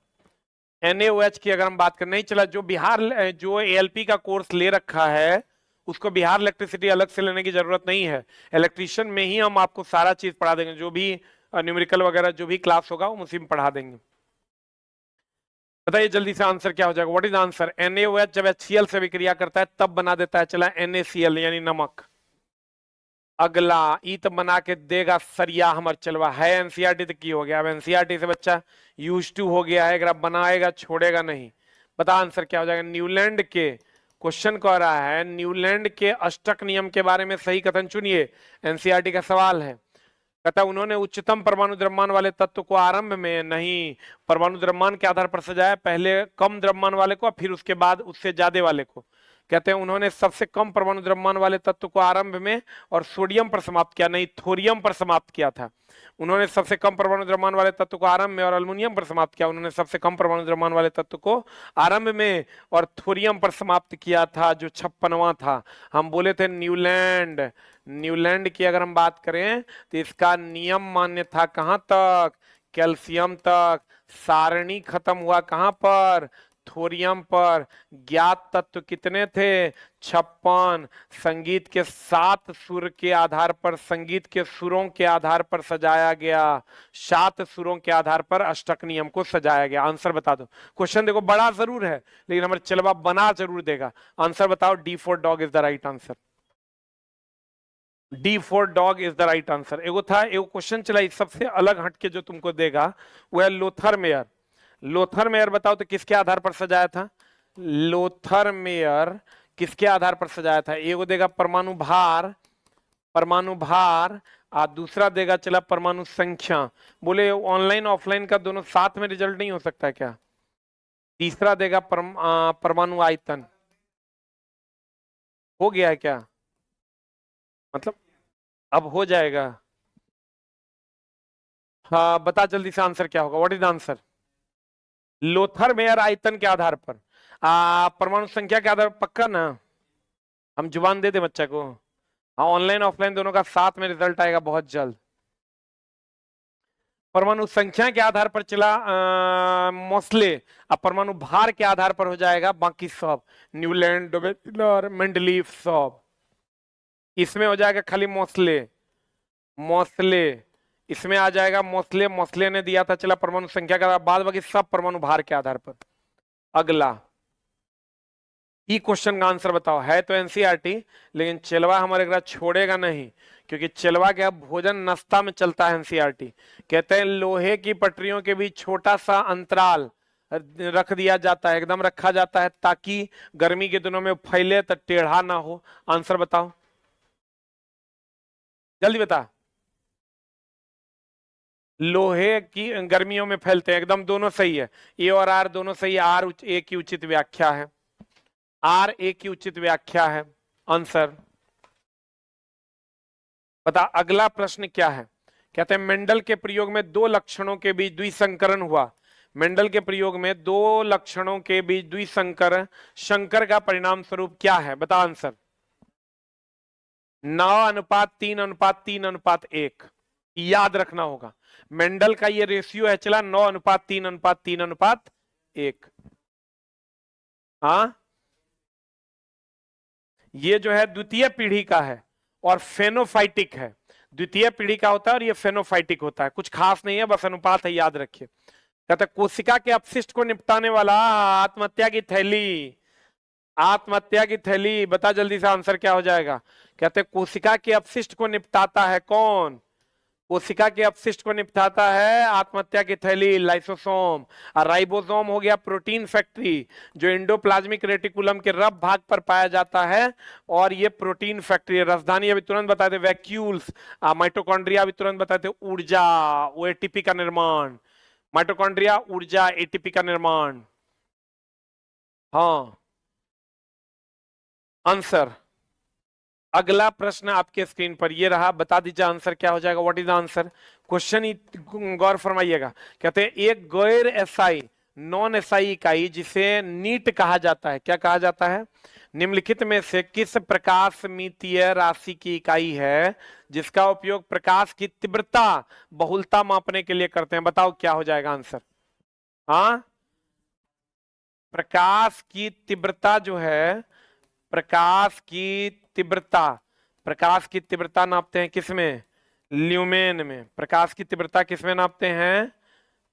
NaOH की अगर हम बात करें, नहीं चला, जो जो ALP का कोर्स ले रखा है उसको बिहार इलेक्ट्रिसिटी अलग से लेने की जरूरत नहीं है। इलेक्ट्रिशियन में ही हम आपको सारा चीज पढ़ा देंगे, जो भी न्यूमेरिकल वगैरह जो भी क्लास होगा वो उसी में पढ़ा देंगे। बताइए जल्दी से आंसर क्या हो जाएगा? What is answer? NaOH जब HCl से विक्रिया करता है तब बना देता है चला NaCl यानी नमक। अगला ईत बना के देगा सरिया हमर चलवा है। एनसीईआरटी तक की हो गया, अब एनसीईआरटी से बच्चा यूज टू हो गया है, अगर बनाएगा छोड़ेगा नहीं। बता आंसर क्या हो जाएगा? न्यूलैंड के, क्वेश्चन कह रहा है न्यूलैंड के अष्टक नियम के बारे में सही कथन चुनिए। एनसीईआरटी का सवाल है। कहता उन्होंने उच्चतम परमाणु द्रव्यमान वाले तत्व को आरंभ में नहीं, परमाणु द्रव्यमान के आधार पर सजाया, पहले कम द्रव्यमान वाले को फिर उसके बाद उससे ज्यादा वाले को। कहते हैं उन्होंने सबसे कम परमाणु द्रव्यमान वाले तत्व को आरंभ में और सोडियम पर समाप्त किया, नहीं थोरियम पर समाप्त किया था। उन्होंने सबसे कम परमाणु द्रव्यमान वाले तत्व को आरंभ में और अल्युमिनियम पर समाप्त किया। उन्होंने सबसे कम परमाणु द्रव्यमान वाले तत्व को आरंभ में और थोरियम पर समाप्त किया था, जो 56वां था। हम बोले थे न्यूलैंड। न्यूलैंड की अगर हम बात करें तो इसका नियम मान्य था कहां तक? कैल्शियम तक। सारणी खत्म हुआ कहां पर? थोरियम पर। ज्ञात तत्व कितने थे? 56। संगीत के 7 सुर के आधार पर, संगीत के सुरों के आधार पर सजाया गया, 7 सुरों के आधार पर अष्टक नियम को सजाया गया। आंसर बता दो। क्वेश्चन देखो बड़ा जरूर है लेकिन हमारे चलवा बना जरूर देगा। आंसर बताओ। D for dog is the right answer. D for dog is the right answer. एगो था, एगो क्वेश्चन चला इस सबसे अलग हटके जो तुमको देगा वो है लोथर मेयर। लोथर मेयर बताओ तो किसके आधार पर सजाया था? लोथर मेयर किसके आधार पर सजाया था? एगो देगा परमाणु भार, परमाणु भार, और दूसरा देगा चला परमाणु संख्या। बोले ऑनलाइन ऑफलाइन का दोनों साथ में रिजल्ट नहीं हो सकता क्या? तीसरा देगा परमाणु आयतन। हो गया है क्या? मतलब अब हो जाएगा। हाँ बता जल्दी से आंसर क्या होगा? What is the answer? Lothar Meyer आयतन के आधार पर, परमाणु संख्या के आधार पर। पक्का ना? हम जुबान दे दे बच्चा को। हाँ ऑनलाइन ऑफलाइन दोनों का साथ में रिजल्ट आएगा बहुत जल्द। परमाणु संख्या के आधार पर चला मोस्ले, अब परमाणु भार के आधार पर हो जाएगा बाकी सब, न्यूलैंड, डोबेलर, मेंडलीफ सब। इसमें हो जाएगा खाली मोस्ले, मोस्ले इसमें आ जाएगा मोस्ले। मोस्ले ने दिया था चला परमाणु संख्या के आधार, बाद बाकी सब परमाणु भार के आधार पर। अगला ई क्वेश्चन का आंसर बताओ। है तो एनसीईआरटी लेकिन चलवा हमारे ग्रह छोड़ेगा नहीं, क्योंकि चलवा के अब भोजन नाश्ता में चलता है। एनसीईआरटी कहते हैं लोहे की पटरियों के बीच छोटा सा अंतराल रख दिया जाता है, एकदम रखा जाता है ताकि गर्मी के दिनों में फैले तो टेढ़ा ना हो। आंसर बताओ। जल्दी बता। लोहे की गर्मियों में फैलते हैं, एकदम दोनों सही है, ए और आर दोनों सही है। आर ए की उचित व्याख्या है, आर ए की उचित व्याख्या है आंसर। बता अगला प्रश्न क्या है। कहते हैं मेंडल के प्रयोग में दो लक्षणों के बीच द्विसंकरण हुआ। मेंडल के प्रयोग में दो लक्षणों के बीच द्विसंकर संकर का परिणाम स्वरूप क्या है, बता आंसर। 9:3:3:1 याद रखना होगा। मेंडल का ये रेशियो है चला 9:3:3:1। हाँ ये जो है द्वितीय पीढ़ी का है और फेनोफाइटिक है। द्वितीय पीढ़ी का होता है और ये फेनोफाइटिक होता है, कुछ खास नहीं है, बस अनुपात है, याद रखिए। कहते कोशिका के अपशिष्ट को निपटाने वाला आत्महत्या की थैली। आत्महत्या की थैली, बता जल्दी से आंसर क्या हो जाएगा। कहते कोशिका के अपशिष्ट को निपटाता है कौन। कोशिका के अपशिष्ट को निपटाता है आत्महत्या की थैली, लाइसोसोम। और राइबोसोम हो गया प्रोटीन फैक्ट्री, जो इंडोप्लाज्मिक रेटिकुलम के रब भाग पर पाया जाता है। और ये प्रोटीन फैक्ट्री, राजधानी अभी तुरंत बताते वैक्यूल्स। माइटोकॉन्ड्रिया अभी तुरंत बताते ऊर्जा, वो एटीपी का निर्माण। माइटोकॉन्ड्रिया ऊर्जा, एटीपी का निर्माण। हाँ आंसर। अगला प्रश्न आपके स्क्रीन पर ये रहा, बता दीजिए आंसर क्या हो जाएगा। What is the answer. Question गौर फरमाइएगा। कहते हैं एक गैर एसआई नॉन एसआई इकाई जिसे नीट कहा जाता है, क्या कहा जाता है, निम्नलिखित में से किस प्रकाशमितीय राशि की इकाई है जिसका उपयोग प्रकाश की तीव्रता बहुलता मापने के लिए करते हैं, बताओ क्या हो जाएगा आंसर। हाँ प्रकाश की तीव्रता जो है, प्रकाश की तीव्रता, प्रकाश की तीव्रता नापते हैं किसमें, ल्यूमेन में। प्रकाश की तीव्रता किसमें नापते हैं,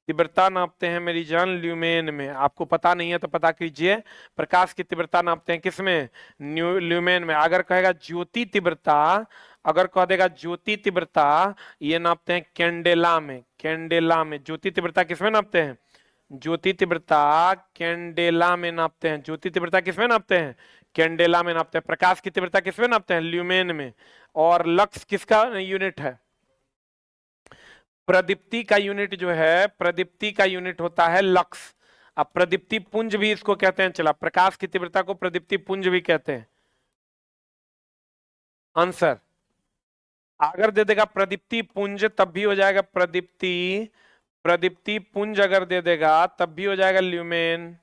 तीव्रता नापते हैं मेरी जान ल्यूमेन में। आपको पता नहीं है तो पता कीजिए, प्रकाश की तीव्रता नापते हैं किसमें, ल्यूमेन में। अगर कहेगा ज्योति तीव्रता, अगर कह देगा ज्योति तीव्रता, ये नापते हैं कैंडेला में। कैंडेला में ज्योति तीव्रता किसमें नापते हैं, ज्योति तीव्रता कैंडेला में नापते हैं। ज्योति तीव्रता किसमें नापते हैं, कैंडेला में नापते हैं। प्रकाश की तीव्रता किसमें नापते हैं, ल्यूमेन में। और लक्स किसका यूनिट है, प्रदीप्ति का यूनिट जो है, प्रदीप्ति का यूनिट होता है लक्स। अब प्रदीप्ति पुंज भी इसको कहते हैं, चला प्रकाश की तीव्रता को प्रदीप्ति पुंज भी कहते हैं आंसर। अगर दे देगा प्रदीप्ति पुंज तब भी हो जाएगा प्रदीप्ति, प्रदीप्ति पुंज अगर दे देगा तब भी हो जाएगा ल्यूमेन।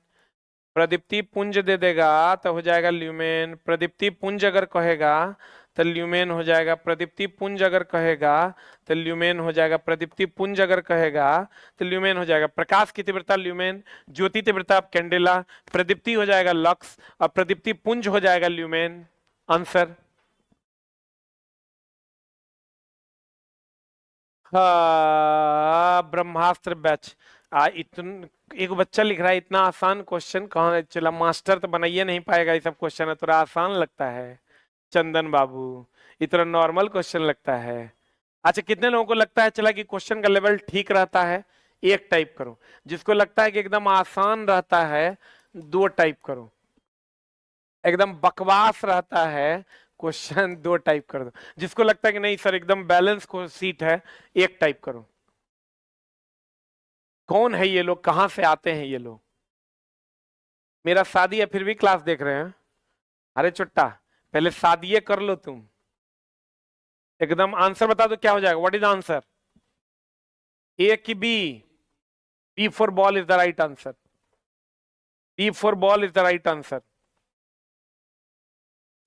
प्रदीप्ति पुंज दे देगा तो हो जाएगा ल्यूमेन। प्रदीप्ति पुंज अगर कहेगा तो ल्यूमेन हो जाएगा। प्रदीप्ति पुंज अगर कहेगा तो ल्यूमेन हो जाएगा। प्रदीप्ति पुंज अगर कहेगा तो ल्यूमेन हो जाएगा। प्रकाश की तीव्रता ल्यूमेन, ज्योति तीव्रता कैंडेला, प्रदीप्ति हो जाएगा लक्स और प्रदीप्ति पुंज हो जाएगा ल्यूमेन आंसर। हाँ ब्रह्मास्त्र बैच। एक बच्चा लिख रहा है इतना आसान क्वेश्चन कहाँ, चला मास्टर तो बनाइए नहीं पाएगा, ये सब क्वेश्चन है थोड़ा आसान लगता है चंदन बाबू, इतना नॉर्मल क्वेश्चन लगता है। अच्छा कितने लोगों को लगता है चला कि क्वेश्चन का लेवल ठीक रहता है, एक टाइप करो। जिसको लगता है कि एकदम आसान रहता है, दो टाइप करो। एकदम बकवास रहता है क्वेश्चन, दो टाइप कर दो। जिसको लगता है कि नहीं सर एकदम बैलेंस को सीट है, एक टाइप करो। कौन है ये लोग, कहां से आते हैं ये लोग। मेरा शादी है फिर भी क्लास देख रहे हैं। अरे चुट्टा पहले शादी कर लो तुम। एकदम आंसर बता दो क्या हो जाएगा। व्हाट इज आंसर, ए की B, B for ball is the right answer. B for ball is the right answer.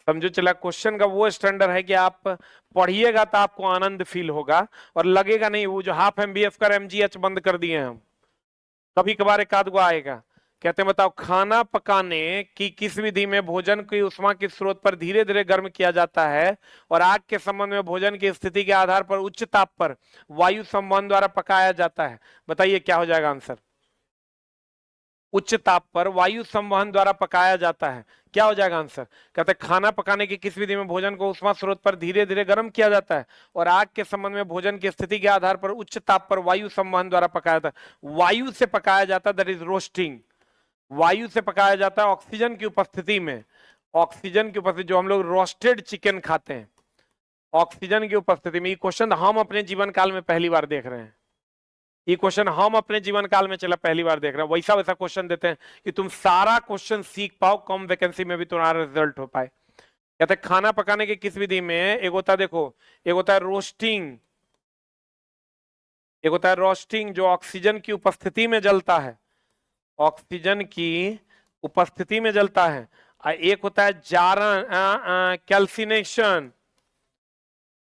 समझो चला क्वेश्चन का वो स्टैंडर्ड है कि आप पढ़िएगा तो आपको आनंद फील होगा और लगेगा नहीं वो जो हाफ एमबीएफ कर एमजीएच बंद कर दिए हैं हम, कभी कभार एक आध गो आएगा। कहते हैं बताओ खाना पकाने की किस विधि में भोजन की उष्मा के स्रोत पर धीरे धीरे गर्म किया जाता है और आग के संबंध में भोजन की स्थिति के आधार पर उच्च ताप पर वायु संवहन द्वारा पकाया जाता है, बताइए क्या हो जाएगा आंसर। उच्च ताप पर वायु संवहन द्वारा पकाया जाता है, क्या हो जाएगा आंसर। कहते हैं खाना पकाने की किस विधि में भोजन को उष्मा स्रोत पर धीरे धीरे गर्म किया जाता है और आग के संबंध में भोजन की स्थिति के आधार पर उच्च ताप पर वायु संवहन द्वारा पकाया जाता है। वायु से पकाया जाता है, दैट इज रोस्टिंग। वायु से पकाया जाता है ऑक्सीजन की उपस्थिति में, ऑक्सीजन की उपस्थिति, जो हम लोग रोस्टेड चिकन खाते हैं, ऑक्सीजन की उपस्थिति में, ये क्वेश्चन हम अपने जीवन काल में पहली बार देख रहे हैं। ये क्वेश्चन हम अपने जीवन काल में चला पहली बार देख रहे हैं। वैसा वैसा क्वेश्चन देते हैं कि तुम सारा क्वेश्चन सीख पाओ, कम वैकेंसी में भी तुम्हारा रिजल्ट हो पाए। कहते हैं खाना पकाने की किस विधि में, एक होता है देखो, एक होता है रोस्टिंग, एक होता है रोस्टिंग जो ऑक्सीजन की उपस्थिति में जलता है, ऑक्सीजन की उपस्थिति में जलता है। एक होता है जारण, कैल्सिनेशन,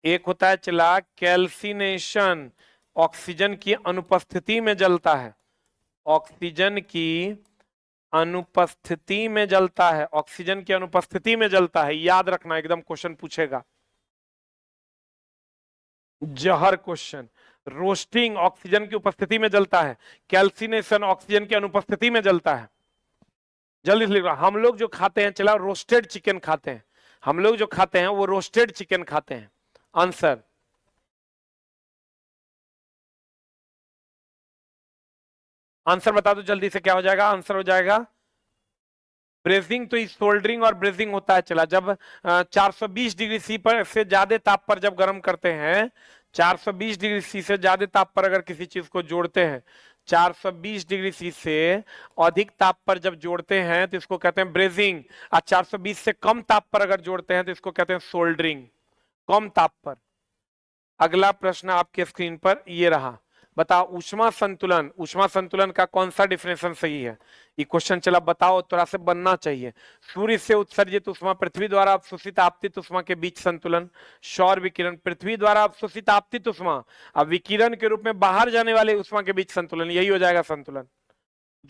एक होता है चला कैल्सिनेशन, ऑक्सीजन की अनुपस्थिति में जलता है, ऑक्सीजन की अनुपस्थिति में जलता है, ऑक्सीजन की अनुपस्थिति में जलता है। याद रखना, एकदम क्वेश्चन पूछेगा, जहर क्वेश्चन। रोस्टिंग ऑक्सीजन की उपस्थिति में जलता है, कैल्सिनेशन ऑक्सीजन की अनुपस्थिति में जलता है। जल्दी से लिख रहा, हम लोग जो खाते हैं चला रोस्टेड चिकन खाते हैं, हम लोग जो खाते हैं वो रोस्टेड चिकन खाते हैं। आंसर आंसर बता दो जल्दी से, क्या हो जाएगा? आंसर हो जाएगा ब्रेजिंग। तो सोल्डरिंग और ब्रेजिंग होता है चला जब 420 डिग्री सी पर से ज्यादा ताप पर जब गर्म करते हैं, 420 डिग्री सी से ज्यादा ताप पर अगर किसी चीज को जोड़ते हैं, 420 डिग्री सी से अधिक ताप पर जब जोड़ते हैं तो इसको कहते हैं ब्रेजिंग। और 420 से कम ताप पर अगर जोड़ते हैं तो इसको कहते हैं सोल्डरिंग, कम ताप पर। अगला प्रश्न आपके स्क्रीन पर ये रहा, बताओ ऊष्मा संतुलन, ऊष्मा संतुलन का कौन सा डिफिनेशन सही है? ये क्वेश्चन चला बताओ, थोड़ा से बनना चाहिए। सूर्य से उत्सर्जित ऊष्मा, पृथ्वी द्वारा अवशोषित आपतित ऊष्मा के बीच संतुलन। सौर विकिरण, पृथ्वी द्वारा अवशोषित आपतित ऊष्मा अब विकिरण के रूप में बाहर जाने वाले ऊष्मा के बीच संतुलन, यही हो जाएगा संतुलन।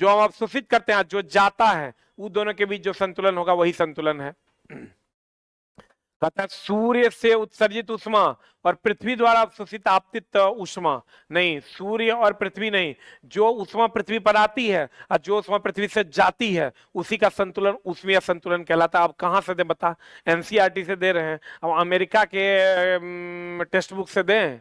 जो हम अवशोषित करते हैं, जो जाता है, उन दोनों के बीच जो संतुलन होगा वही संतुलन है। कहता है सूर्य से उत्सर्जित ऊष्मा और पृथ्वी द्वारा अवशोषित आपतित ऊष्मा, नहीं, सूर्य और पृथ्वी नहीं, जो ऊष्मा पृथ्वी पर आती है और जो ऊष्मा पृथ्वी से जाती है उसी का संतुलन ऊष्मीय संतुलन कहलाता है। अब कहां से दे बता? एनसीईआरटी से दे रहे हैं, अब अमेरिका के टेक्स्ट बुक से दें?